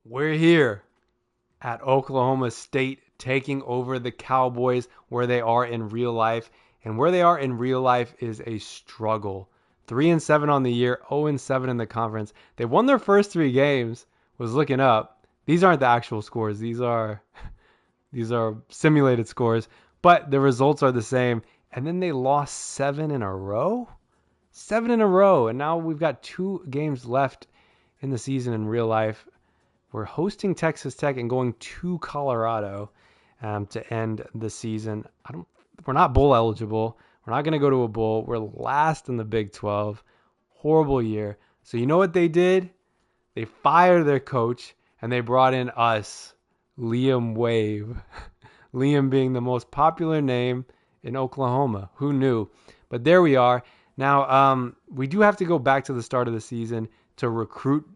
We're here at Oklahoma State taking over the Cowboys where they are in real life. And where they are in real life is a struggle. 3-7 on the year, 0-7 in the conference. They won their first three games. Was looking up. These aren't the actual scores. These are simulated scores, but the results are the same. And then they lost seven in a row. Seven in a row. And now we've got two games left in the season in real life. We're hosting Texas Tech and going to Colorado to end the season. We're not bowl eligible. We're not going to go to a bowl. We're last in the Big 12. Horrible year. So you know what they did? They fired their coach and they brought in us, Liam Wave. Liam being the most popular name in Oklahoma. Who knew? But there we are. Now, we do have to go back to the start of the season to recruit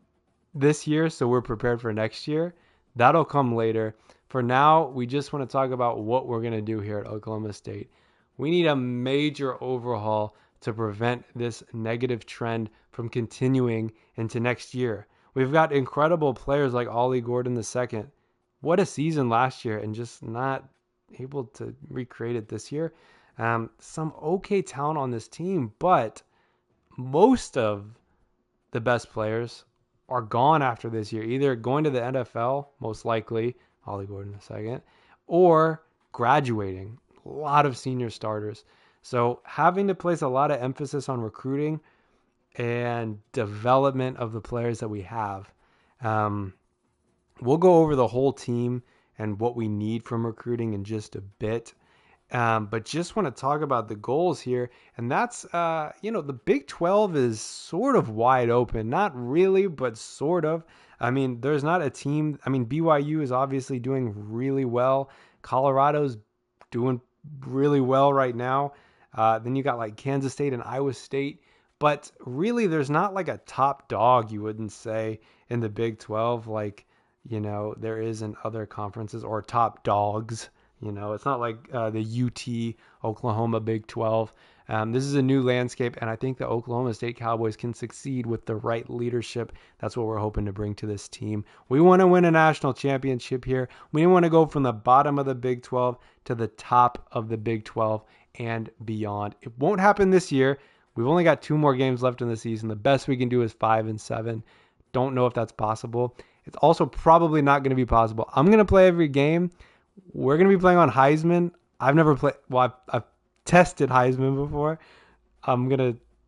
this year, so we're prepared for next year. That'll come later. For now, we just want to talk about what we're going to do here at Oklahoma State. We need a major overhaul to prevent this negative trend from continuing into next year. We've got incredible players like Ollie Gordon II. What a season last year, and just not able to recreate it this year. Some okay talent on this team, but most of the best players are gone after this year, either going to the NFL, most likely, Ollie Gordon II, or graduating. A lot of senior starters. So having to place a lot of emphasis on recruiting and development of the players that we have. We'll go over the whole team and what we need from recruiting in just a bit. But just want to talk about the goals here. And that's, the Big 12 is sort of wide open. Not really, but sort of. I mean, there's not a team. I mean, BYU is obviously doing really well. Colorado's doing really well right now. Then you got like Kansas State and Iowa State. But really, there's not like a top dog, you wouldn't say, in the Big 12 like, there is in other conferences, or top dogs. It's not like the UT Oklahoma Big 12. This is a new landscape, and I think the Oklahoma State Cowboys can succeed with the right leadership. That's what we're hoping to bring to this team. We want to win a national championship here. We want to go from the bottom of the Big 12 to the top of the Big 12 and beyond. It won't happen this year. We've only got two more games left in the season. The best we can do is 5-7. Don't know if that's possible. It's also probably not going to be possible. I'm going to play every game. We're going to be playing on Heisman. I've never played. Well, I've tested Heisman before.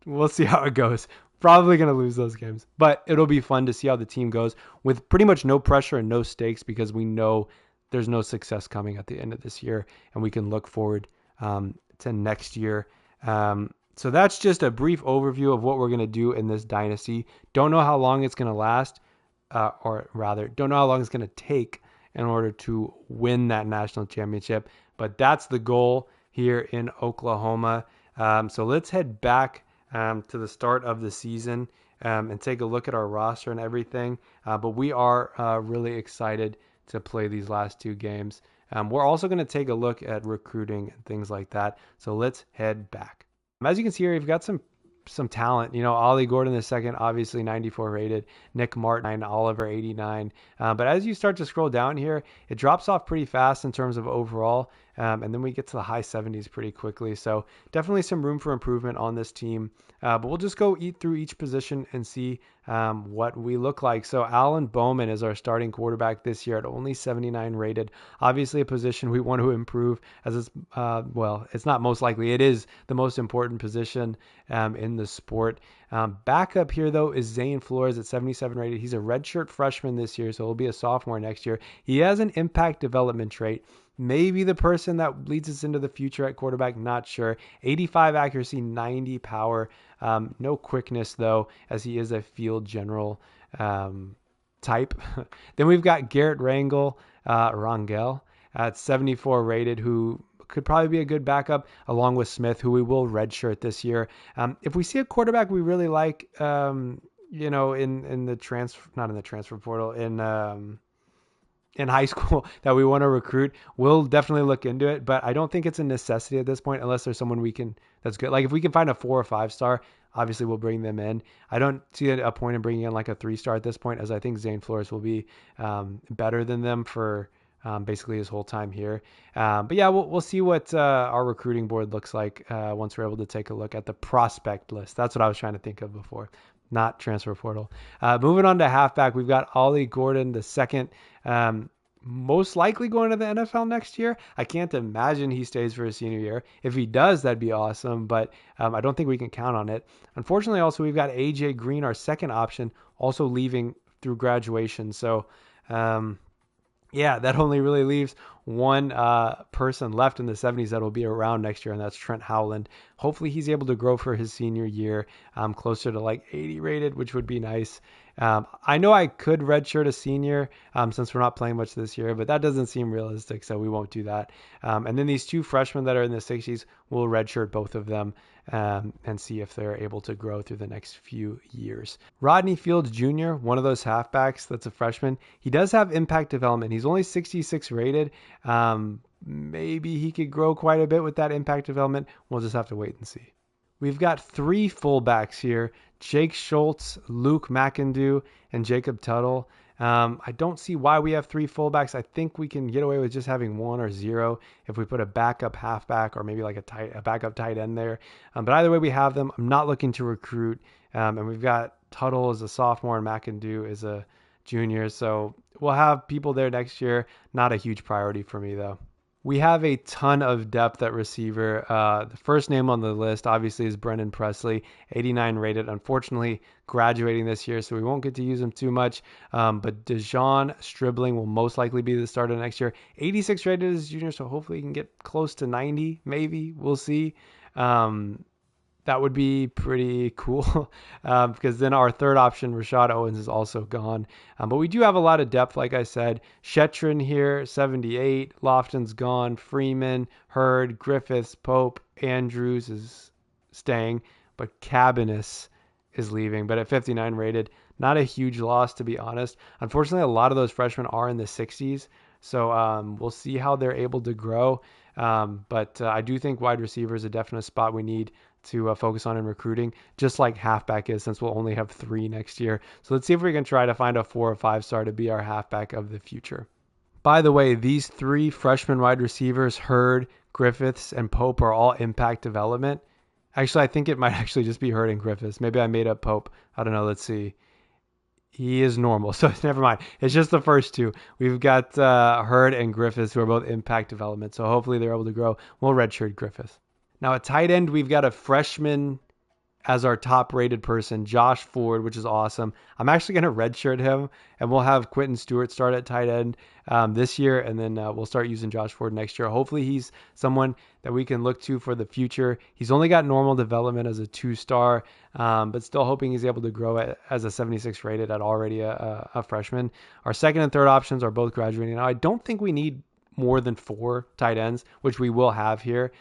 We'll see how it goes. Probably going to lose those games, but it'll be fun to see how the team goes with pretty much no pressure and no stakes, because we know there's no success coming at the end of this year, and we can look forward to next year. So that's just a brief overview of what we're going to do in this dynasty. Don't know how long it's going to last, or rather, don't know how long it's going to take in order to win that national championship. But that's the goal here in Oklahoma. So let's head back to the start of the season and take a look at our roster and everything. But we are really excited to play these last two games. We're also going to take a look at recruiting and things like that. So let's head back. As you can see here, we've got some talent. Ollie Gordon II, obviously 94 rated. Nick Martin, Oliver 89. But as you start to scroll down here, it drops off pretty fast in terms of overall. And then we get to the high 70s pretty quickly. So definitely some room for improvement on this team. But we'll just go through each position and see what we look like. So Alan Bowman is our starting quarterback this year at only 79 rated. Obviously a position we want to improve, as it's, it's not most likely. It is the most important position in the sport. Back up here, though, is Zane Flores at 77 rated. He's a redshirt freshman this year, so he'll be a sophomore next year. He has an impact development trait. Maybe the person that leads us into the future at quarterback, not sure. 85 accuracy, 90 power. No quickness, though, as he is a field general type. Then we've got Garrett Rangel at 74 rated, who could probably be a good backup, along with Smith, who we will redshirt this year. If we see a quarterback we really like, in the transfer, not in the transfer portal, in in high school that we want to recruit, we'll definitely look into it. But I don't think it's a necessity at this point unless there's someone we can that's good. Like if we can find a 4 or 5 star, obviously we'll bring them in. I don't see a point in bringing in like a 3 star at this point, as I think Zane Flores will be better than them for basically his whole time here. But yeah, we'll see what our recruiting board looks like once we're able to take a look at the prospect list. That's what I was trying to think of before, not transfer portal. Moving on to halfback, we've got Ollie Gordon, the second. Most likely going to the NFL next year. I can't imagine he stays for his senior year. If he does, that'd be awesome, but I don't think we can count on it. Unfortunately, also, we've got AJ Green, our second option, also leaving through graduation. So, yeah, that only really leaves one person left in the 70s that will be around next year, and that's Trent Howland. Hopefully he's able to grow for his senior year, closer to like 80 rated, which would be nice. I know I could redshirt a senior since we're not playing much this year, but that doesn't seem realistic, so we won't do that. And then these two freshmen that are in the 60s, we'll redshirt both of them and see if they're able to grow through the next few years. Rodney Fields Jr., one of those halfbacks that's a freshman, he does have impact development. He's only 66 rated. Maybe he could grow quite a bit with that impact development. We'll just have to wait and see. We've got 3 fullbacks here: Jake Schultz, Luke McIndoe, and Jacob Tuttle. I don't see why we have 3 fullbacks. I think we can get away with just having 1 or 0 if we put a backup halfback or maybe like a backup tight end there. But either way, we have them. I'm not looking to recruit. And we've got Tuttle as a sophomore and McIndoe as a junior. So we'll have people there next year. Not a huge priority for me, though. We have a ton of depth at receiver. The first name on the list, obviously, is Brennan Presley, 89 rated. Unfortunately, graduating this year, so we won't get to use him too much. But Dejon Stribling will most likely be the starter next year. 86 rated as junior, so hopefully he can get close to 90, maybe. We'll see. That would be pretty cool because then our third option, Rashad Owens, is also gone. But we do have a lot of depth, like I said. Shetron here, 78. Lofton's gone. Freeman, Hurd, Griffiths, Pope, Andrews is staying. But Cabanis is leaving. But at 59 rated, not a huge loss, to be honest. Unfortunately, a lot of those freshmen are in the 60s. So we'll see how they're able to grow. But I do think wide receiver is a definite spot we need to focus on in recruiting, just like halfback is, since we'll only have 3 next year. So let's see if we can try to find a 4 or 5 star to be our halfback of the future. By the way, these 3 freshman wide receivers, Hurd, Griffiths, and Pope, are all impact development. Actually, I think it might actually just be Hurd and Griffiths. Maybe I made up Pope. I don't know. Let's see. He is normal, so never mind. It's just the first 2. We've got Hurd and Griffiths, who are both impact development, so hopefully they're able to grow. We'll redshirt Griffiths. Now at tight end, we've got a freshman as our top rated person, Josh Ford, which is awesome. I'm actually going to redshirt him, and we'll have Quentin Stewart start at tight end this year, and then we'll start using Josh Ford next year. Hopefully he's someone that we can look to for the future. He's only got normal development as a 2-star, but still hoping he's able to grow as a 76 rated at already a freshman. Our second and third options are both graduating. Now, I don't think we need more than 4 tight ends, which we will have here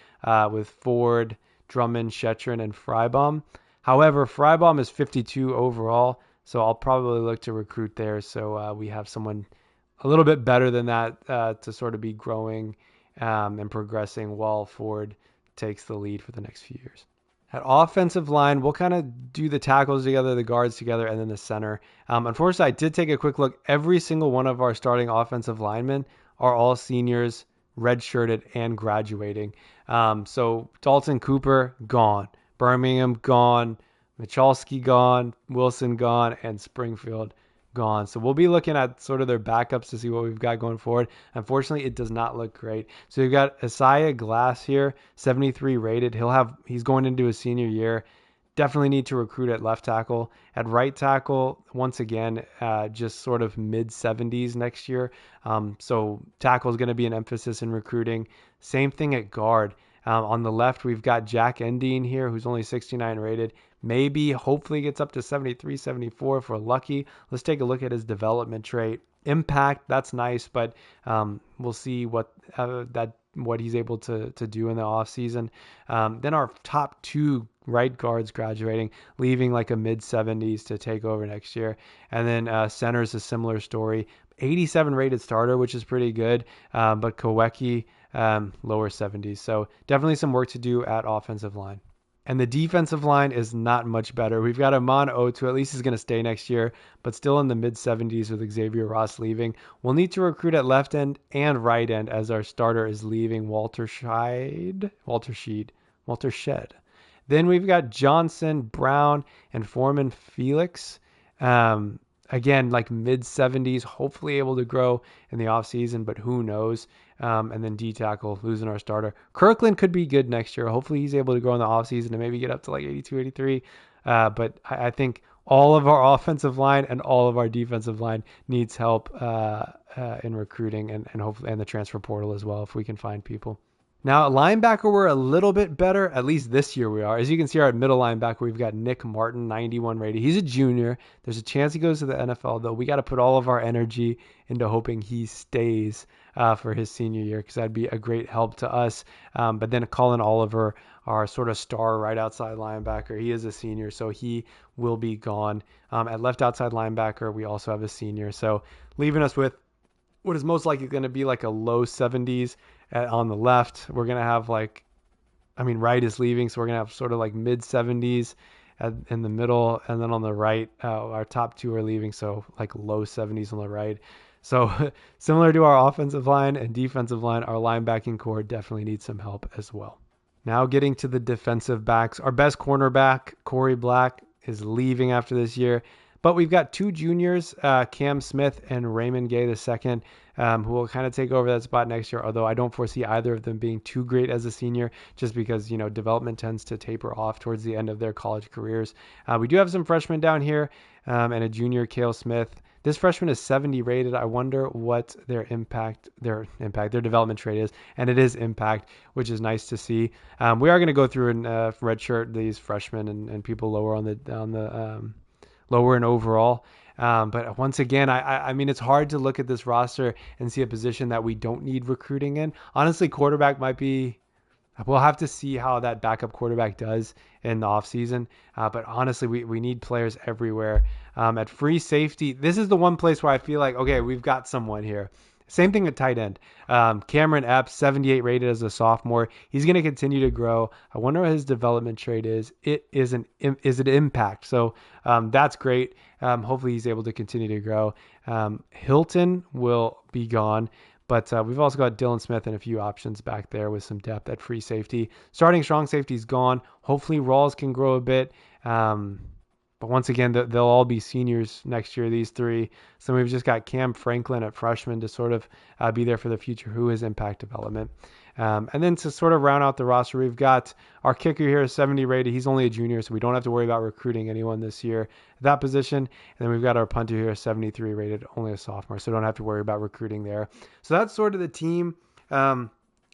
with Ford, Drummond, Shetron, and Frybaum. However, Frybaum is 52 overall, so I'll probably look to recruit there. So we have someone a little bit better than that to sort of be growing and progressing while Ford takes the lead for the next few years. At offensive line, we'll kind of do the tackles together, the guards together, and then the center. Unfortunately, I did take a quick look. Every single one of our starting offensive linemen are all seniors, redshirted, and graduating. So Dalton Cooper, gone. Birmingham, gone. Michalski, gone. Wilson, gone. And Springfield, gone. So we'll be looking at sort of their backups to see what we've got going forward. Unfortunately, it does not look great. So you've got Isaiah Glass here, 73 rated. He's going into his senior year. Definitely need to recruit at left tackle. At right tackle, once again, just sort of mid-70s next year. So tackle is going to be an emphasis in recruiting. Same thing at guard. On the left, we've got Jack Endine here, who's only 69 rated. Maybe, hopefully gets up to 73, 74 if we're lucky. Let's take a look at his development trait. Impact, that's nice, but we'll see what he's able to do in the offseason. Then our top 2 right guards graduating, leaving like a mid-70s to take over next year. And then center's a similar story. 87 rated starter, which is pretty good. But Kowecki, lower 70s. So definitely some work to do at offensive line. And the defensive line is not much better. We've got Amon Otu, who at least is going to stay next year, but still in the mid 70s with Xavier Ross leaving. We'll need to recruit at left end and right end as our starter is leaving, Walter Shed. Then we've got Johnson, Brown, and Foreman Felix. Again, like mid 70s, hopefully able to grow in the offseason, but who knows? And then D tackle, losing our starter. Kirkland could be good next year. Hopefully he's able to grow in the offseason and maybe get up to like 82, 83. But I think all of our offensive line and all of our defensive line needs help in recruiting and hopefully and the transfer portal as well if we can find people. Now, at linebacker, we're a little bit better. At least this year we are. As you can see, our middle linebacker, we've got Nick Martin, 91 rated. He's a junior. There's a chance he goes to the NFL, though. We got to put all of our energy into hoping he stays for his senior year because that'd be a great help to us. But then Colin Oliver, our sort of star right outside linebacker, he is a senior, so he will be gone. At left outside linebacker, we also have a senior. So leaving us with what is most likely going to be like a low 70s on the left. We're going to have Wright is leaving, so we're going to have sort of like mid 70s in the middle. And then on the right, our top two are leaving, so like low 70s on the right. So similar to our offensive line and defensive line, our linebacking core definitely needs some help as well. Now getting to the defensive backs. Our best cornerback, Corey Black, is leaving after this year. But we've got two juniors, Cam Smith and Raymond Gay II, who will kind of take over that spot next year, although I don't foresee either of them being too great as a senior just because, development tends to taper off towards the end of their college careers. We do have some freshmen down here and a junior, Cale Smith. This freshman is 70 rated. I wonder what their development trade is, and it is impact, which is nice to see. We are going to go through and redshirt these freshmen and people lower on the lower in overall. But once again, I mean, it's hard to look at this roster and see a position that we don't need recruiting in. Honestly, quarterback might be, we'll have to see how that backup quarterback does in the offseason. But honestly, we need players everywhere. At free safety, this is the one place where I feel like, okay, we've got someone here. Same thing at tight end. Cameron Epps, 78 rated as a sophomore. He's going to continue to grow. I wonder what his development trait is. Is it impact? So that's great. Hopefully he's able to continue to grow. Hilton will be gone. But we've also got Dylan Smith and a few options back there with some depth at free safety. Starting strong safety is gone. Hopefully Rawls can grow a bit. But once again, they'll all be seniors next year, these three. So we've just got Cam Franklin at freshman to sort of be there for the future, who is impact development. And then to sort of round out the roster, we've got our kicker here, 70 rated. He's only a junior, so we don't have to worry about recruiting anyone this year at that position. And then we've got our punter here, 73 rated, only a sophomore, so don't have to worry about recruiting there. So that's sort of the team. I'm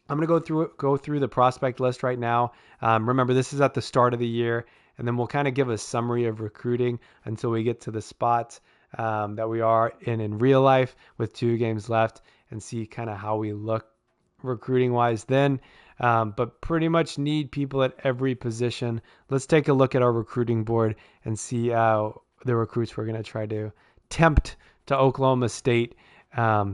going to go through the prospect list right now. Remember, this is at the start of the year. And then we'll kind of give a summary of recruiting until we get to the spots that we are in real life with 2 games left and see kind of how we look recruiting wise then. But pretty much need people at every position. Let's take a look at our recruiting board and see the recruits we're going to try to tempt to Oklahoma State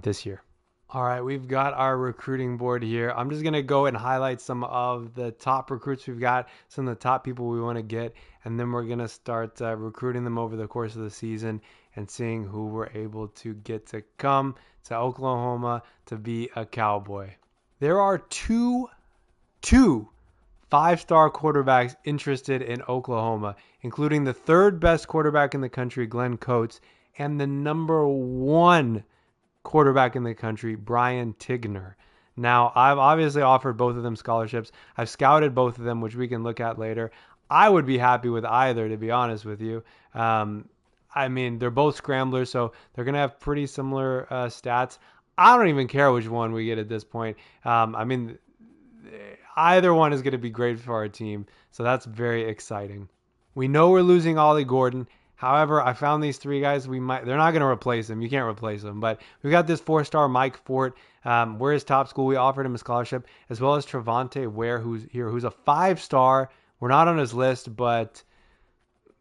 this year. All right, we've got our recruiting board here. I'm just going to go and highlight some of the top recruits we've got, some of the top people we want to get, and then we're going to start recruiting them over the course of the season and seeing who we're able to get to come to Oklahoma to be a Cowboy. There are two 5-star quarterbacks interested in Oklahoma, including the 3rd best quarterback in the country, Glenn Coates, and the number 1 quarterback in the country, Brian Tigner. Now, I've obviously offered both of them scholarships. I've scouted both of them, which we can look at later. I would be happy with either, to be honest with you. I mean, they're both scramblers, so they're going to have pretty similar stats. I don't even care which one we get at this point. I mean, either one is going to be great for our team, so that's very exciting. We know we're losing Ollie Gordon. However, I found these 3 guys. They're not going to replace him. You can't replace them. But we got this 4-star Mike Fort. We're his top school. We offered him a scholarship, as well as Trevante Ware, who's a 5-star. We're not on his list, but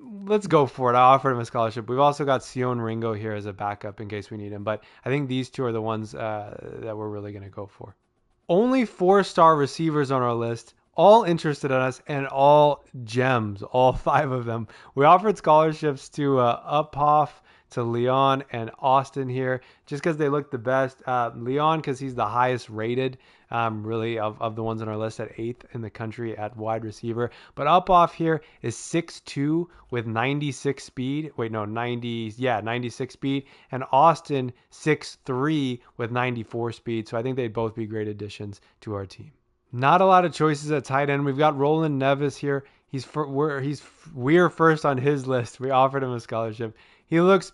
let's go for it. I offered him a scholarship. We've also got Sion Ringo here as a backup in case we need him, but I think these two are the ones that we're really going to go for. Only 4-star receivers on our list, all interested in us and all gems, all 5 of them. We offered scholarships to Uphoff, to Leon and Austin here, just because they look the best. Leon, because he's the highest rated, really, of the ones on our list at 8th in the country at wide receiver. But Uphoff here is 6'2" with 96 speed. Wait, no, 96 speed. And Austin, 6'3" with 94 speed. So I think they'd both be great additions to our team. Not a lot of choices at tight end. We've got Roland Nevis here. We're first on his list. We offered him a scholarship. He looks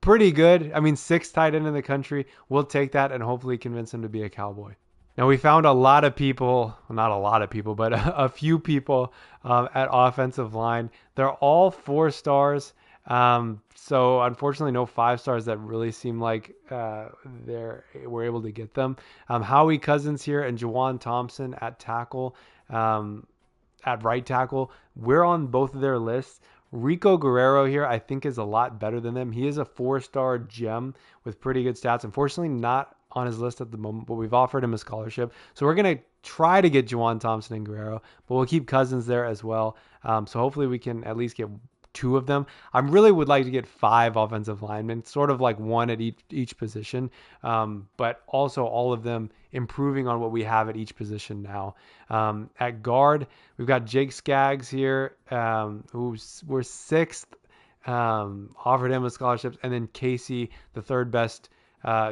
pretty good. I mean, 6th tight end in the country. We'll take that and hopefully convince him to be a Cowboy. Now, we found a lot of people, not a lot of people, but a few people at offensive line. They're all 4 stars. So unfortunately, no 5 stars that really seem like we're able to get them. Howie Cousins here and Juwan Thompson at tackle, at right tackle. We're on both of their lists. Rico Guerrero here, I think, is a lot better than them. He is a 4-star gem with pretty good stats. Unfortunately, not on his list at the moment, but we've offered him a scholarship. So we're going to try to get Juwan Thompson and Guerrero, but we'll keep Cousins there as well. So hopefully we can at least get 2 of them. I really would like to get 5 offensive linemen, sort of like 1 at each position, but also all of them improving on what we have at each position now. At guard, we've got Jake Skaggs here, we're 6th, offered him a scholarship, and then Casey, the 3rd best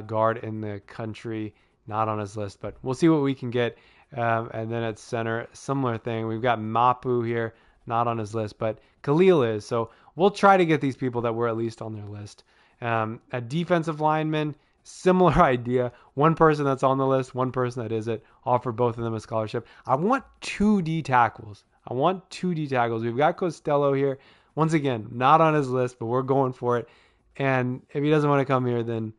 guard in the country, not on his list, but we'll see what we can get. And then at center, similar thing. We've got Mapu here, not on his list, but Khalil is. So we'll try to get these people that were at least on their list. At defensive linemen, similar idea. 1 person that's on the list, 1 person that isn't. Offer both of them a scholarship. I want 2 D tackles. We've got Costello here. Once again, not on his list, but we're going for it. And if he doesn't want to come here, then,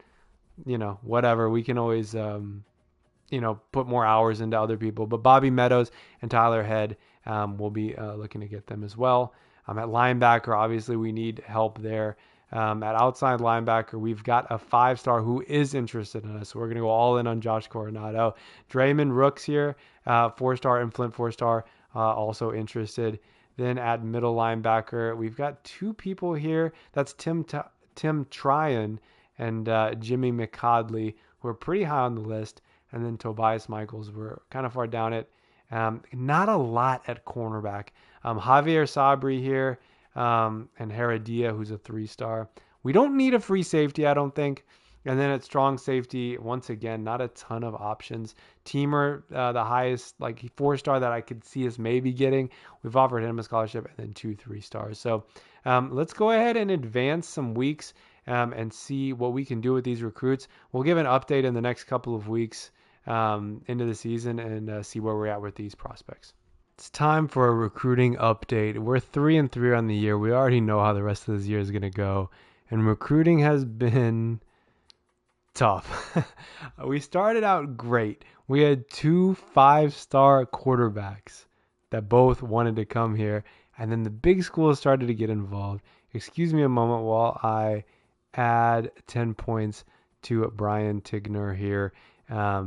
whatever. We can always, put more hours into other people. But Bobby Meadows and Tyler Head, we'll be looking to get them as well. At linebacker, obviously we need help there. At outside linebacker, we've got a 5-star who is interested in us. So we're going to go all in on Josh Coronado. Draymond Rooks here, 4-star, and Flint 4-star, also interested. Then at middle linebacker, we've got 2 people here. That's Tim Tryon and Jimmy McCodley, who are pretty high on the list. And then Tobias Michaels, we're kind of far down it. Not a lot at cornerback. Javier Sabri here, and Heredia, who's a 3-star. We don't need a free safety, I don't think. And then at strong safety, once again, not a ton of options. Teamer, the highest, 4-star that I could see us maybe getting. We've offered him a scholarship, and then 2 3-stars. So let's go ahead and advance some weeks and see what we can do with these recruits. We'll give an update in the next couple of weeks into the season and see where we're at with these prospects. It's time for a recruiting update. We're 3-3 on the year. We already know how the rest of this year is going to go, and recruiting has been tough. We started out great. We had 2 5-star quarterbacks that both wanted to come here, and then the big schools started to get involved. Excuse me a moment while I add 10 points to Brian Tigner here.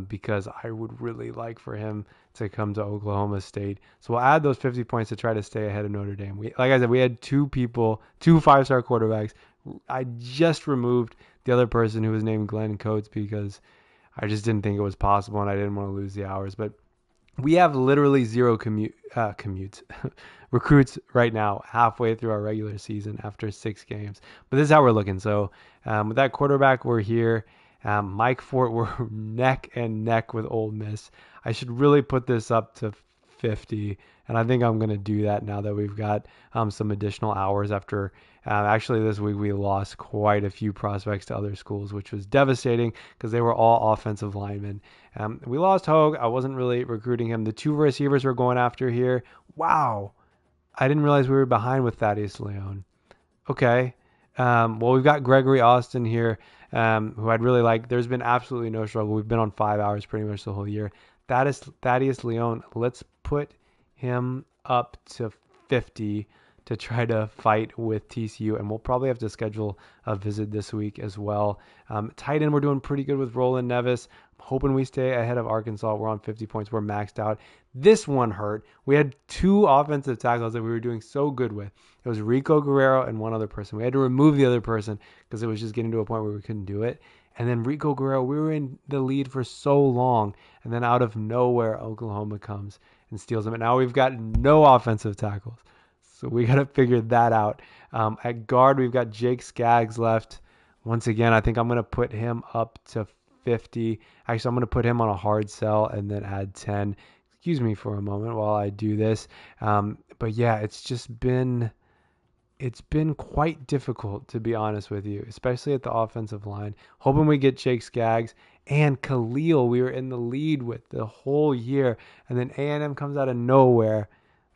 Because I would really like for him to come to Oklahoma State. So we'll add those 50 points to try to stay ahead of Notre Dame. Like I said, we had 2 5-star quarterbacks. I just removed the other person who was named Glenn Coates because I just didn't think it was possible and I didn't want to lose the hours. But we have literally 0 commutes recruits right now, halfway through our regular season after 6 games. But this is how we're looking. So with that quarterback, we're here. Mike Fort, we're neck and neck with Ole Miss. I should really put this up to 50, and I think I'm going to do that now that we've got some additional hours after. Actually, this week we lost quite a few prospects to other schools, which was devastating because they were all offensive linemen. We lost Hogue. I wasn't really recruiting him. The 2 receivers we're going after here. Wow. I didn't realize we were behind with Thaddeus Leon. Okay. Well, we've got Gregory Austin here, who I'd really like. There's been absolutely no struggle. We've been on 5 hours pretty much the whole year. Thaddeus Leon, let's put him up to 50 to try to fight with TCU, and we'll probably have to schedule a visit this week as well. Tight end, we're doing pretty good with Roland Nevis. I'm hoping we stay ahead of Arkansas. We're on 50 points. We're maxed out. This one hurt. We had 2 offensive tackles that we were doing so good with. It was Rico Guerrero and one other person. We had to remove the other person because it was just getting to a point where we couldn't do it. And then Rico Guerrero, we were in the lead for so long. And then out of nowhere, Oklahoma comes and steals them. And now we've got no offensive tackles. So we got to figure that out. At guard, we've got Jake Skaggs left. Once again, I think I'm going to put him up to 50. Actually, I'm going to put him on a hard sell and then add 10. Excuse me for a moment while I do this. But yeah, it's been quite difficult, to be honest with you, especially at the offensive line. Hoping we get Jake Skaggs and Khalil. We were in the lead with the whole year, and then A&M comes out of nowhere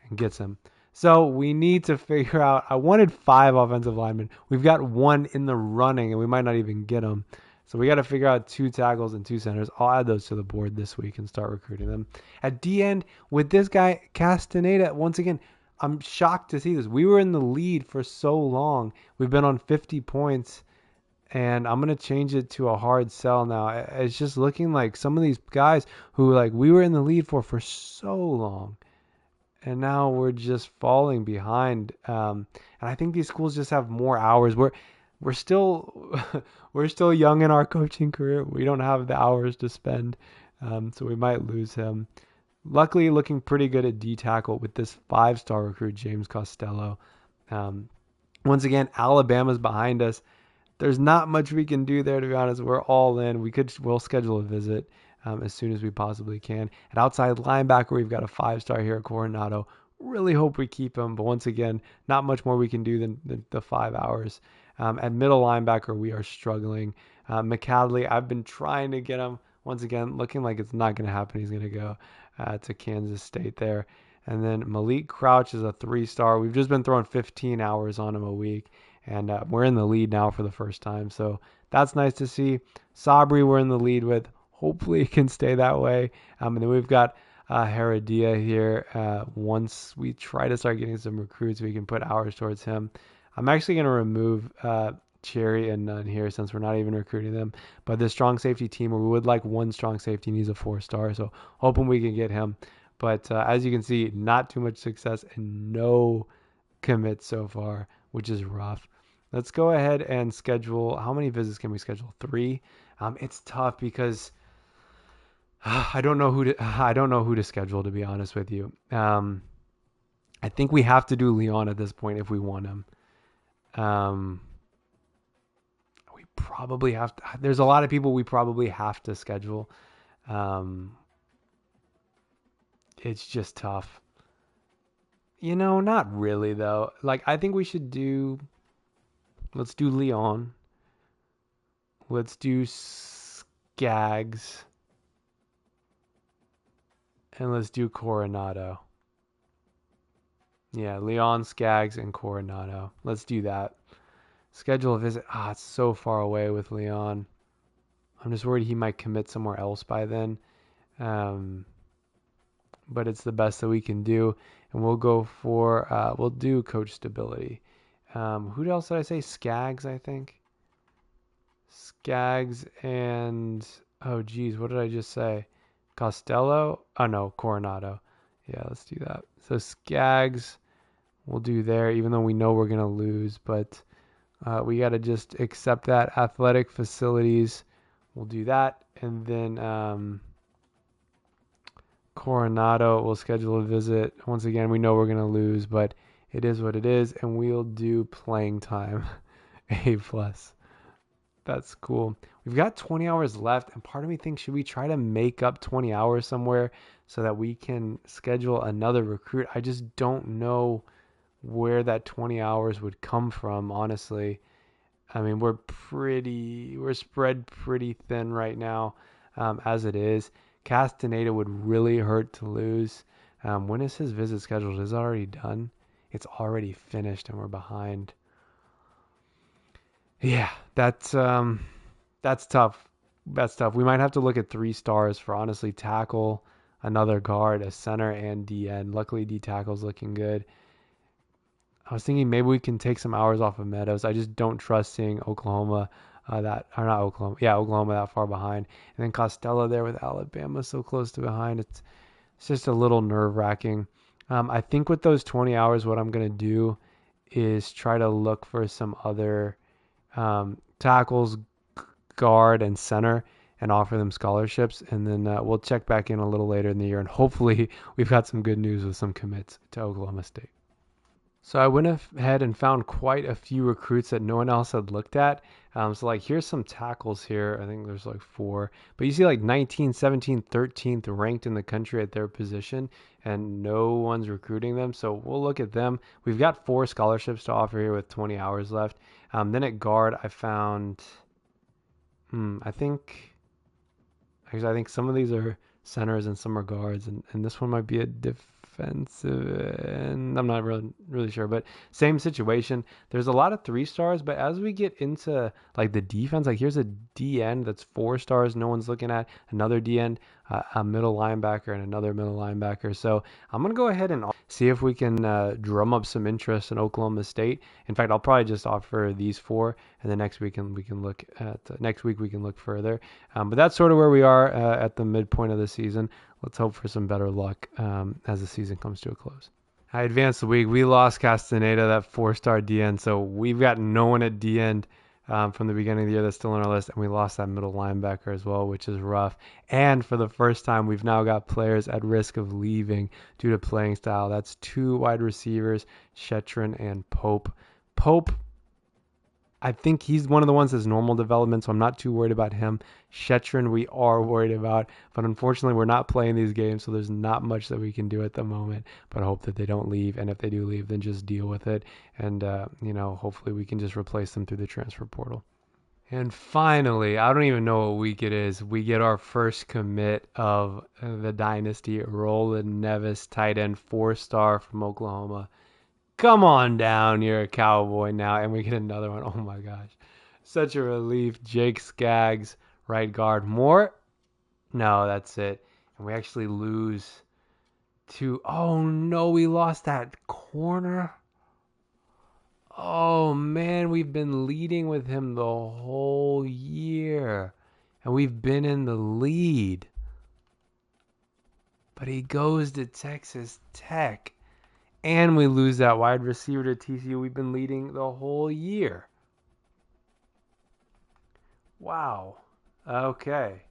and gets him. So we need to figure out. I wanted 5 offensive linemen. We've got 1 in the running, and we might not even get them. So we got to figure out 2 tackles and 2 centers. I'll add those to the board this week and start recruiting them. At D end, with this guy, Castaneda, once again, I'm shocked to see this. We were in the lead for so long. We've been on 50 points, and I'm going to change it to a hard sell now. It's just looking like some of these guys who we were in the lead for so long, and now we're just falling behind. And I think these schools just have more hours. We're still we're still young in our coaching career. We don't have the hours to spend, so we might lose him. Luckily, looking pretty good at D tackle with this 5-star recruit, James Costello. Once again, Alabama's behind us. There's not much we can do there, to be honest. We're all in. We'll schedule a visit as soon as we possibly can. At outside linebacker, we've got a 5-star here at Coronado. Really hope we keep him, but once again, not much more we can do than the 5 hours. At middle linebacker, we are struggling. McCadley, I've been trying to get him. Once again, looking like it's not going to happen. He's going to go to Kansas State there. And then Malik Crouch is a 3-star. We've just been throwing 15 hours on him a week, and we're in the lead now for the first time. So that's nice to see. Sabri, we're in the lead with. Hopefully it can stay that way. And then we've got Heredia here. Once we try to start getting some recruits, we can put hours towards him. I'm actually going to remove Cherry and Nunn here since we're not even recruiting them. But the strong safety team, we would like 1 strong safety, needs a 4-star. So hoping we can get him. But as you can see, not too much success and no commits so far, which is rough. Let's go ahead and schedule. How many visits can we schedule? 3. It's tough because I don't know who to schedule, to be honest with you. I think we have to do Leon at this point if we want him. We probably have to. There's a lot of people we probably have to schedule. It's just tough. Not really though. I think we should do. Let's do Leon. Let's do Skaggs. And let's do Coronado. Yeah, Leon, Skaggs, and Coronado. Let's do that. Schedule a visit. It's so far away with Leon. I'm just worried he might commit somewhere else by then. But it's the best that we can do. And we'll go for, we'll do coach stability. Who else did I say? Skaggs, I think. Skaggs and, what did I just say? Costello? Oh, no, Coronado. Yeah, let's do that. So Skaggs we'll do there, even though we know we're going to lose. But we got to just accept that. Athletic facilities, we'll do that. And then Coronado, we'll schedule a visit. Once again, we know we're going to lose, but it is what it is. And we'll do playing time. A+. That's cool. We've got 20 hours left, and part of me thinks, should we try to make up 20 hours somewhere so that we can schedule another recruit? I just don't know where that 20 hours would come from, honestly. I mean, we're spread pretty thin right now as it is. Castaneda would really hurt to lose. When is his visit scheduled? Is it already done? It's already finished, and we're behind. Yeah, that's tough. That's tough. We might have to look at 3 stars for, honestly, tackle, another guard, a center, and DN. Luckily, D tackle's looking good. I was thinking maybe we can take some hours off of Meadows. I just don't trust seeing Oklahoma not Oklahoma. Yeah, Oklahoma that far behind. And then Costello there with Alabama so close to behind. It's just a little nerve wracking. I think with those 20 hours, what I'm going to do is try to look for some other tackles, guard, and center and offer them scholarships. And then we'll check back in a little later in the year. And hopefully we've got some good news with some commits to Oklahoma State. So I went ahead and found quite a few recruits that no one else had looked at. So like here's some tackles here. I think there's like 4. But you see like 19, 17, 13th ranked in the country at their position and no one's recruiting them. So we'll look at them. We've got 4 scholarships to offer here with 20 hours left. Then at guard I found I think some of these are centers and some are guards and this one might be a defensive and I'm not really sure, but same situation. There's a lot of 3 stars, but as we get into like the defense, like here's a D end that's 4 stars no one's looking at, another D end, a middle linebacker and another middle linebacker. So I'm gonna go ahead and see if we can drum up some interest in Oklahoma State. In fact, I'll probably just offer these 4 and then next week we can look further. But that's sort of where we are at the midpoint of the season. Let's hope for some better luck as the season comes to a close. I advanced the week. We lost Castaneda, that 4-star D end, so we've got no one at D end from the beginning of the year that's still on our list, and we lost that middle linebacker as well, which is rough. And for the first time, we've now got players at risk of leaving due to playing style. That's 2 wide receivers, Shetron and Pope. I think he's one of the ones that's normal development, so I'm not too worried about him. Shetron we are worried about, but unfortunately we're not playing these games, so there's not much that we can do at the moment. But I hope that they don't leave, and if they do leave, then just deal with it. And, hopefully we can just replace them through the transfer portal. And finally, I don't even know what week it is, we get our first commit of the Dynasty, Roland Nevis, tight end, 4-star from Oklahoma. Come on down, you're a Cowboy now, and we get another one. Oh my gosh, such a relief. Jake Skaggs, right guard. More? No, that's it. And we actually lose to, oh no, we lost that corner. Oh man, we've been leading with him the whole year, and we've been in the lead. But he goes to Texas Tech. And we lose that wide receiver to TCU. We've been leading the whole year. Wow. Okay.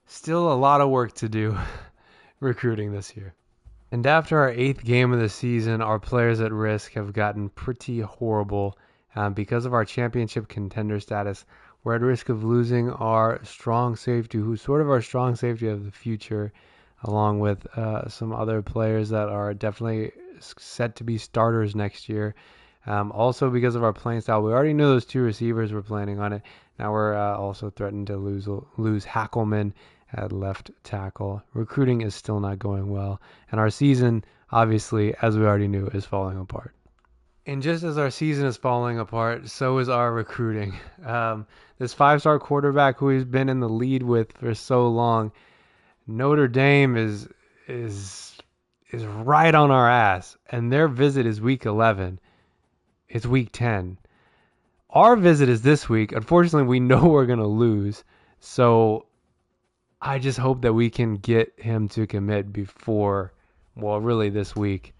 Still a lot of work to do recruiting this year. And after our 8th game of the season, our players at risk have gotten pretty horrible. Because of our championship contender status, we're at risk of losing our strong safety, who's sort of our strong safety of the future, along with some other players that are definitely set to be starters next year. Also, because of our playing style, we already knew those 2 receivers were planning on it. Now we're also threatened to lose Hackelman at left tackle. Recruiting is still not going well. And our season, obviously, as we already knew, is falling apart. And just as our season is falling apart, so is our recruiting. This 5-star quarterback who we've been in the lead with for so long, Notre Dame is right on our ass, and their visit is week 11. It's week 10. Our visit is this week. Unfortunately, we know we're going to lose, so I just hope that we can get him to commit before, really this week.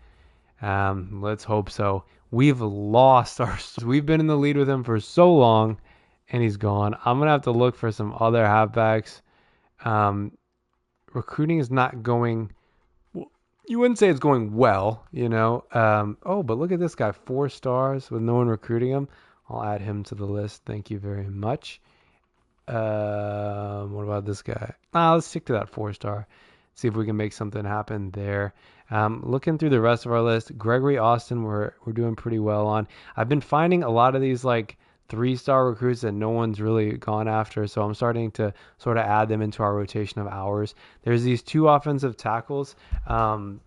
Let's hope so. We've been in the lead with him for so long, and he's gone. I'm going to have to look for some other halfbacks. Recruiting is not going, you wouldn't say it's going well, but look at this guy, 4 stars with no one recruiting him. I'll add him to the list. Thank you very much. What about this guy? Let's stick to that 4-star. See if we can make something happen there. Looking through the rest of our list, Gregory Austin, we're doing pretty well on. I've been finding a lot of these like 3-star recruits that no one's really gone after, so I'm starting to sort of add them into our rotation of hours. There's these 2 offensive tackles, and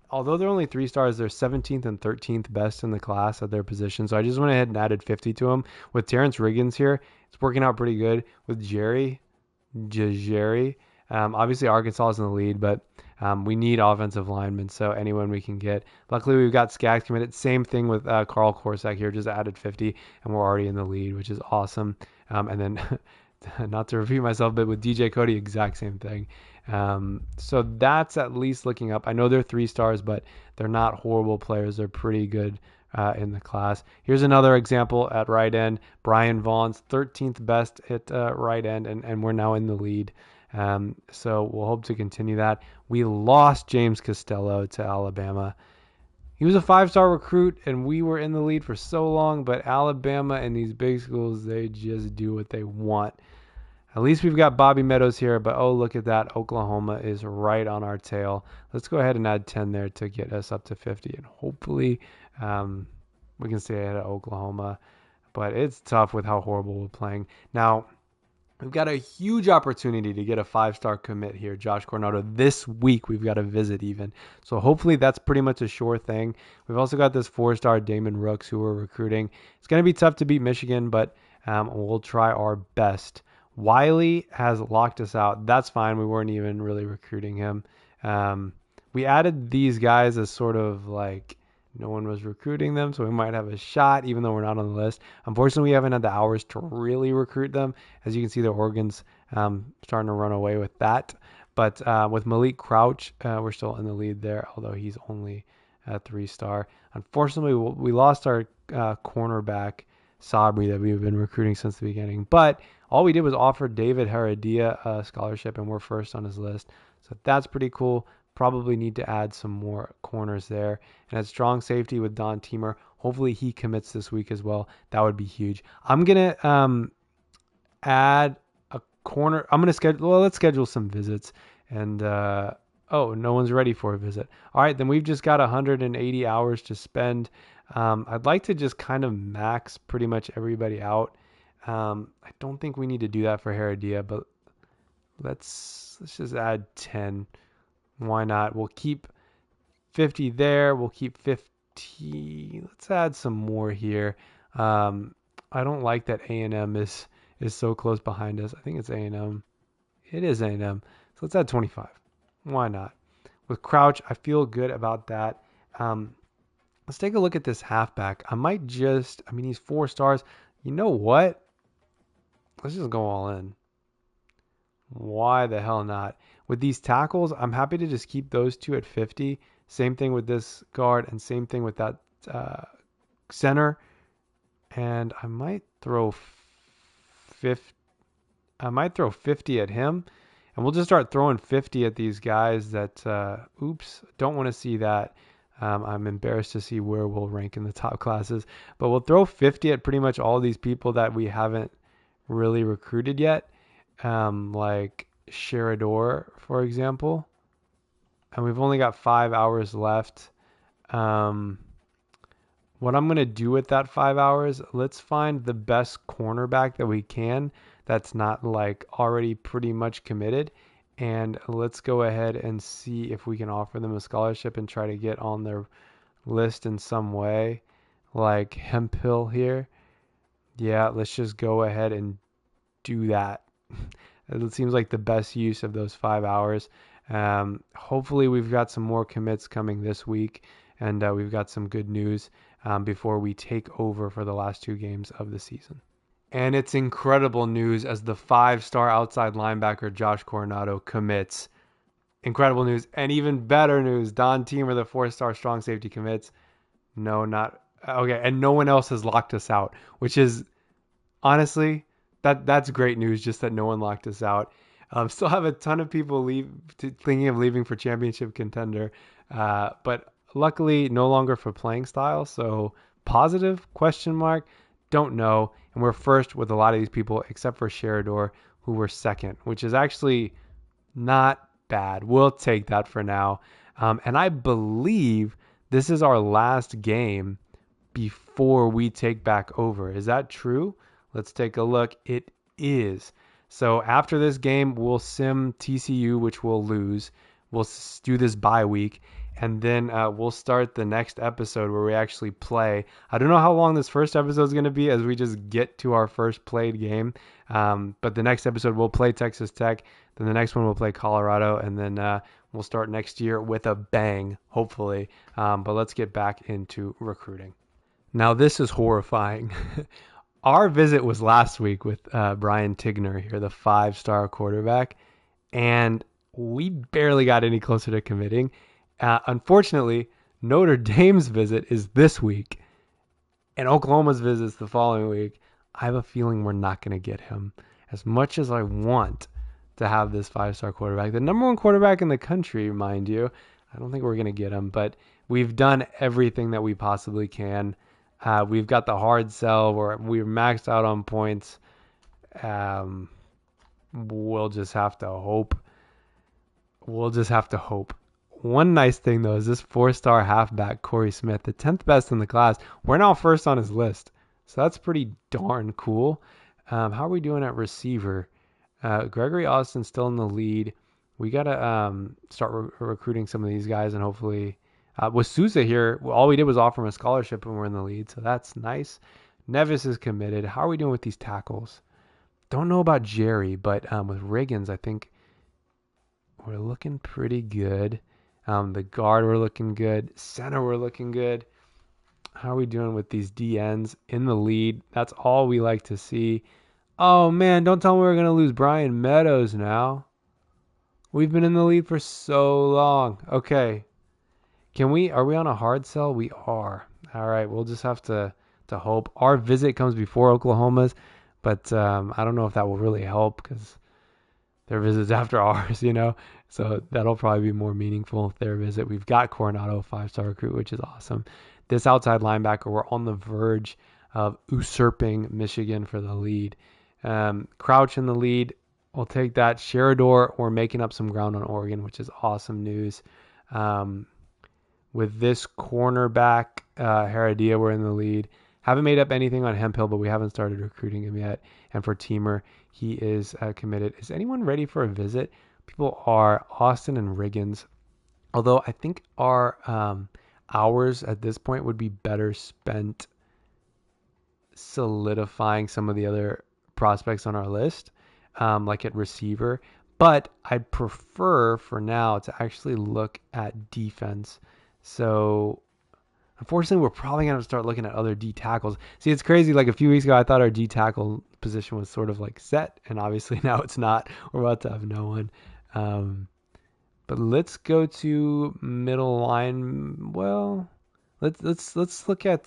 although they're only 3 stars, they're 17th and 13th best in the class at their position, so I just went ahead and added 50 to them. With Terrence Riggins here, it's working out pretty good. With Jerry, obviously Arkansas is in the lead, but We need offensive linemen, so anyone we can get. Luckily, we've got Skaggs committed. Same thing with Carl Korsak here, just added 50, and we're already in the lead, which is awesome. And then, not to repeat myself, but with DJ Cody, exact same thing. So that's at least looking up. I know they're 3 stars, but they're not horrible players. They're pretty good in the class. Here's another example at right end. Brian Vaughn's 13th best at right end, and we're now in the lead. So we'll hope to continue that. We lost James Costello to Alabama. He was a 5-star recruit, and we were in the lead for so long, but Alabama and these big schools, they just do what they want. At least we've got Bobby Meadows here, but oh, look at that. Oklahoma is right on our tail. Let's go ahead and add 10 there to get us up to 50, and hopefully we can stay ahead of Oklahoma. But it's tough with how horrible we're playing. Now, we've got a huge opportunity to get a 5-star commit here, Josh Coronado. This week, we've got a visit even. So hopefully that's pretty much a sure thing. We've also got this 4-star Damon Rooks who we're recruiting. It's going to be tough to beat Michigan, but we'll try our best. Wiley has locked us out. That's fine. We weren't even really recruiting him. We added these guys as sort of like no one was recruiting them, so we might have a shot even though we're not on the list. Unfortunately, we haven't had the hours to really recruit them. As you can see, the Oregon's starting to run away with that. But with Malik Crouch, we're still in the lead there, although he's only a 3-star. Unfortunately, we lost our cornerback, Sabri, that we've been recruiting since the beginning. But all we did was offer David Heredia a scholarship, and we're first on his list. So that's pretty cool. Probably need to add some more corners there. And at strong safety with Don Teamer, hopefully he commits this week as well. That would be huge. I'm going to add a corner. I'm going to schedule, well, let's schedule some visits. And, oh, no one's ready for a visit. All right, then we've just got 180 hours to spend. I'd like to just kind of max pretty much everybody out. I don't think we need to do that for Heredia, but let's just add 10. Why not? We'll keep 50 there. We'll keep 50. Let's add some more here. I don't like that A&M is so close behind us. I think it's A&M. It is A&M. So let's add 25. Why not? With Crouch, I feel good about that. Let's take a look at this halfback. He's 4 stars. You know what? Let's just go all in. Why the hell not? With these tackles, I'm happy to just keep those 2 at 50. Same thing with this guard and same thing with that center. And I might throw 50. I might throw 50 at him. And we'll just start throwing 50 at these guys that, don't want to see that. I'm embarrassed to see where we'll rank in the top classes. But we'll throw 50 at pretty much all these people that we haven't really recruited yet. Like Sherador, for example. And we've only got 5 hours left. What I'm going to do with that 5 hours, let's find the best cornerback that we can that's not like already pretty much committed. And let's go ahead and see if we can offer them a scholarship and try to get on their list in some way. Like Hemphill here. Yeah, let's just go ahead and do that. It seems like the best use of those 5 hours. Hopefully we've got some more commits coming this week, and we've got some good news before we take over for the last 2 games of the season. And it's incredible news as the 5-star outside linebacker Josh Coronado commits. Incredible news. And even better news, Don Teamer, the 4-star strong safety, commits. No, not okay. And no one else has locked us out, which is honestly, that's great news, just that no one locked us out. Still have a ton of people thinking of leaving for championship contender, but luckily no longer for playing style. So positive, question mark, don't know. And we're first with a lot of these people except for Sherador, who were second, which is actually not bad. We'll take that for now. And I believe this is our last game before we take back over. Is that true? Let's take a look. It is. So after this game, we'll sim TCU, which we'll lose. We'll do this bye week. and then we'll start the next episode where we actually play. I don't know how long this first episode is going to be as we just get to our first played game. But the next episode we'll play Texas Tech. Then the next one we'll play Colorado, and then we'll start next year with a bang, hopefully. But let's get back into recruiting. Now this is horrifying. Our visit was last week with Brian Tigner here, the 5-star quarterback, and we barely got any closer to committing. Unfortunately, Notre Dame's visit is this week, and Oklahoma's visit is the following week. I have a feeling we're not going to get him. As much as I want to have this 5-star quarterback, the number one quarterback in the country, mind you, I don't think we're going to get him, but we've done everything that we possibly can. We've got the hard sell where we're maxed out on points. We'll just have to hope. One nice thing, though, is this 4-star halfback, Corey Smith, the 10th best in the class. We're now first on his list. So that's pretty darn cool. How are we doing at receiver? Gregory Austin's still in the lead. We got to start recruiting some of these guys, and hopefully with Sousa here, all we did was offer him a scholarship and we're in the lead. So that's nice. Nevis is committed. How are we doing with these tackles? Don't know about Jerry, but with Riggins, I think we're looking pretty good. The guard, we're looking good. Center, we're looking good. How are we doing with these DNs in the lead? That's all we like to see. Oh, man, don't tell me we're going to lose Brian Meadows now. We've been in the lead for so long. Okay. Are we on a hard sell? We are. All right, we'll just have to hope. Our visit comes before Oklahoma's, but I don't know if that will really help because their visit's after ours, So that'll probably be more meaningful, their visit. We've got Coronado, 5-star recruit, which is awesome. This outside linebacker, we're on the verge of usurping Michigan for the lead. Crouch in the lead. We'll take that. Sherador, we're making up some ground on Oregon, which is awesome news. With this cornerback, Heredia, we're in the lead. Haven't made up anything on Hemphill, but we haven't started recruiting him yet. And for Teamer, he is committed. Is anyone ready for a visit? People are. Austin and Riggins. Although I think our hours at this point would be better spent solidifying some of the other prospects on our list, like at receiver. But I'd prefer for now to actually look at defense. So unfortunately, we're probably going to start looking at other D tackles. See, it's crazy. Like a few weeks ago, I thought our D tackle position was sort of like set, and obviously now it's not. We're about to have no one. But let's go to middle line. Well, let's look at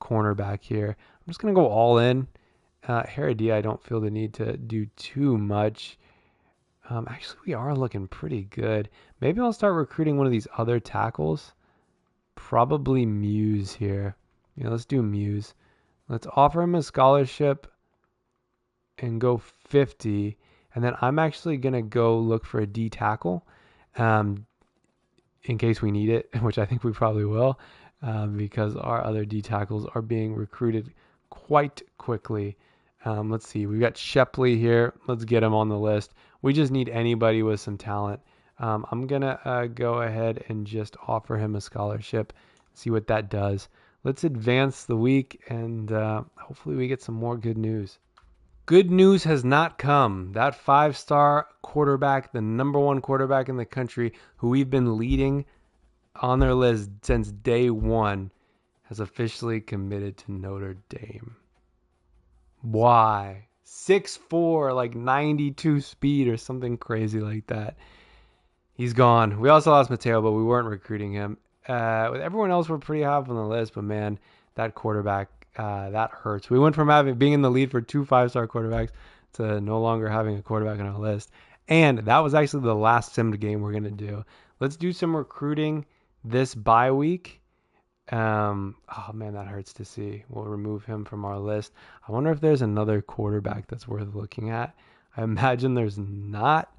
cornerback here. I'm just gonna go all in. Heredia, I don't feel the need to do too much. Actually, we are looking pretty good. Maybe I'll start recruiting one of these other tackles. Probably Muse here. Let's do Muse. Let's offer him a scholarship and go 50. And then I'm actually going to go look for a D tackle in case we need it, which I think we probably will, because our other D tackles are being recruited quite quickly. Let's see. We've got Shepley here. Let's get him on the list. We just need anybody with some talent. I'm going to go ahead and just offer him a scholarship, see what that does. Let's advance the week, and hopefully we get some more good news. Good news has not come. That 5-star quarterback, the number one quarterback in the country, who we've been leading on their list since day one, has officially committed to Notre Dame. Why? 6'4", like 92 speed or something crazy like that. He's gone. We also lost Mateo, but we weren't recruiting him. With everyone else, we're pretty high up on the list, but man, that quarterback, that hurts. We went from being in the lead for 2 5-star quarterbacks to no longer having a quarterback on our list. And that was actually the last simmed game we're going to do. Let's do some recruiting this bye week. Oh man, that hurts to see. We'll remove him from our list. I wonder if there's another quarterback that's worth looking at. I imagine there's not.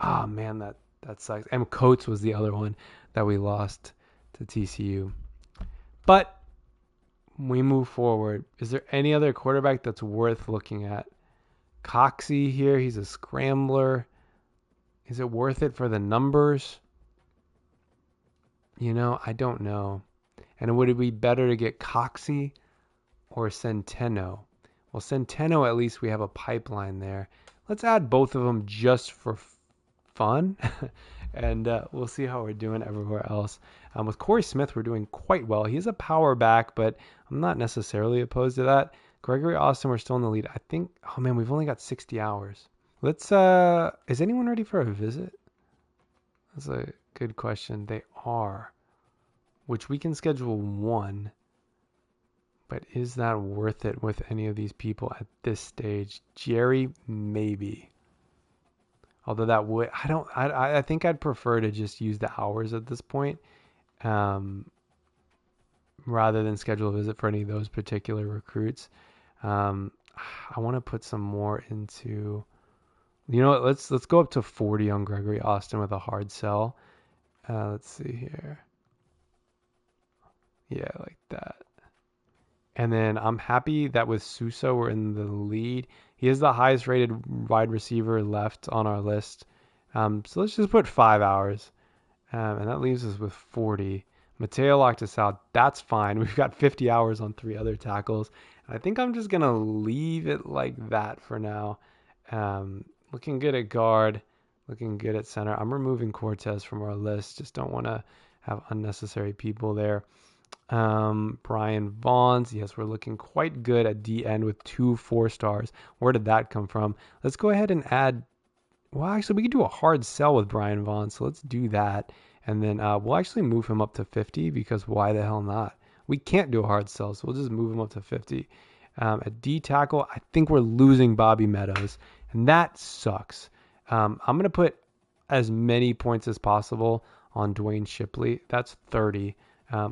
Oh man, that sucks. And Coates was the other one that we lost to TCU. But we move forward. Is there any other quarterback that's worth looking at? Coxey here, he's a scrambler. Is it worth it for the numbers? I don't know. And would it be better to get Coxie or Centeno? Well, Centeno, at least we have a pipeline there. Let's add both of them just for fun. And we'll see how we're doing everywhere else. With Corey Smith, we're doing quite well. He's a power back, but I'm not necessarily opposed to that. Gregory Austin, we're still in the lead. I think, oh man, we've only got 60 hours. Is anyone ready for a visit? That's a good question. They are, which we can schedule one. But is that worth it with any of these people at this stage? Jerry, maybe. Although that would, I think I'd prefer to just use the hours at this point, rather than schedule a visit for any of those particular recruits. I want to put some more into, let's go up to 40 on Gregory Austin with a hard sell. Let's see here. Yeah, like that. And then I'm happy that with Suso, we're in the lead. He is the highest rated wide receiver left on our list. So let's just put 5 hours. And that leaves us with 40. Mateo locked us out. That's fine. We've got 50 hours on 3 other tackles. And I think I'm just going to leave it like that for now. Looking good at guard. Looking good at center. I'm removing Cortez from our list. Just don't want to have unnecessary people there. Brian Vaughns. Yes, we're looking quite good at D end with 2 4-stars. Where did that come from? Let's go ahead and add. Well, actually, we could do a hard sell with Brian Vaughn, so let's do that. And then we'll actually move him up to 50 because why the hell not? We can't do a hard sell, so we'll just move him up to 50. At D tackle, I think we're losing Bobby Meadows, and that sucks. I'm going to put as many points as possible on Dwayne Shipley. That's 30.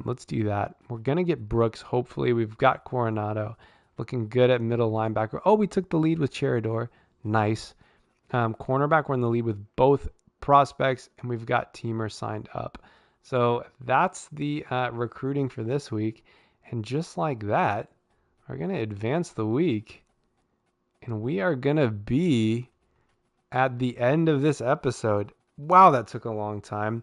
Let's do that. We're going to get Brooks. Hopefully, we've got Coronado looking good at middle linebacker. Oh, we took the lead with Cheridor. Nice. Cornerback, we're in the lead with both prospects, and we've got Teamer signed up. So that's the recruiting for this week. And just like that, we're going to advance the week. And we are going to be at the end of this episode. Wow, that took a long time.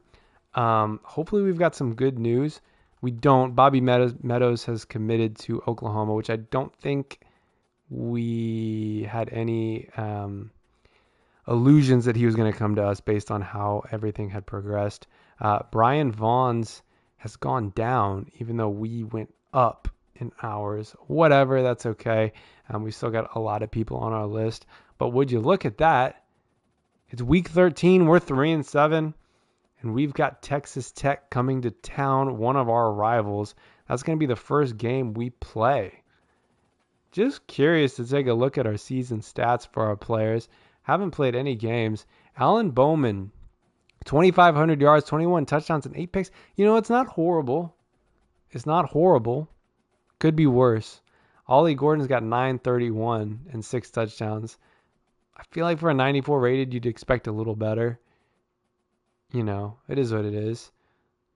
Hopefully we've got some good news. We don't. Bobby Meadows has committed to Oklahoma, which I don't think we had any illusions that he was going to come to us based on how everything had progressed. Brian Vaughns has gone down, even though we went up in hours. Whatever, that's okay. We still got a lot of people on our list. But would you look at that? It's week 13. We're 3-7. And we've got Texas Tech coming to town, one of our rivals. That's going to be the first game we play. Just curious to take a look at our season stats for our players. Haven't played any games. Alan Bowman, 2,500 yards, 21 touchdowns, and 8 picks. It's not horrible. It's not horrible. Could be worse. Ollie Gordon's got 931 and 6 touchdowns. I feel like for a 94 rated, you'd expect a little better. It is what it is.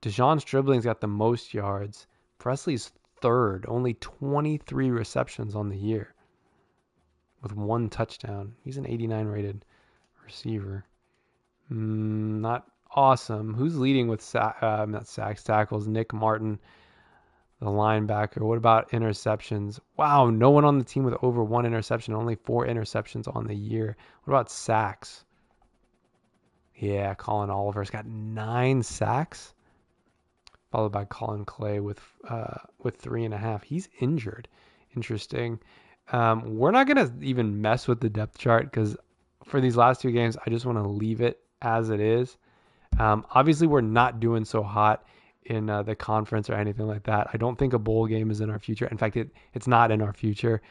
Dejon Stribling's got the most yards. Presley's third, only 23 receptions on the year with 1 touchdown. He's an 89 rated receiver. Not awesome. Who's leading with not sacks, tackles? Nick Martin, the linebacker. What about interceptions? Wow, no one on the team with over 1 interception. Only 4 interceptions on the year. What about sacks? Yeah, Colin Oliver's got 9 sacks, followed by Colin Clay with 3.5. He's injured. Interesting. We're not gonna even mess with the depth chart because for these last 2 games, I just want to leave it as it is. Obviously, we're not doing so hot in the conference or anything like that. I don't think a bowl game is in our future. In fact, it's not in our future.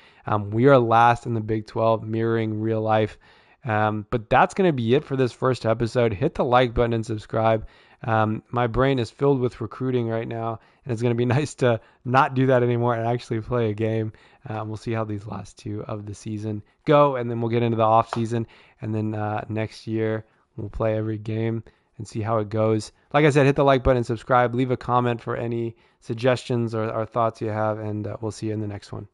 We are last in the Big 12, mirroring real life. But that's going to be it for this first episode. Hit the like button and subscribe. My brain is filled with recruiting right now, and it's going to be nice to not do that anymore and actually play a game. We'll see how these last 2 of the season go, and then we'll get into the off season, and then next year we'll play every game and see how it goes. Like I said, hit the like button and subscribe. Leave a comment for any suggestions or thoughts you have, and we'll see you in the next one.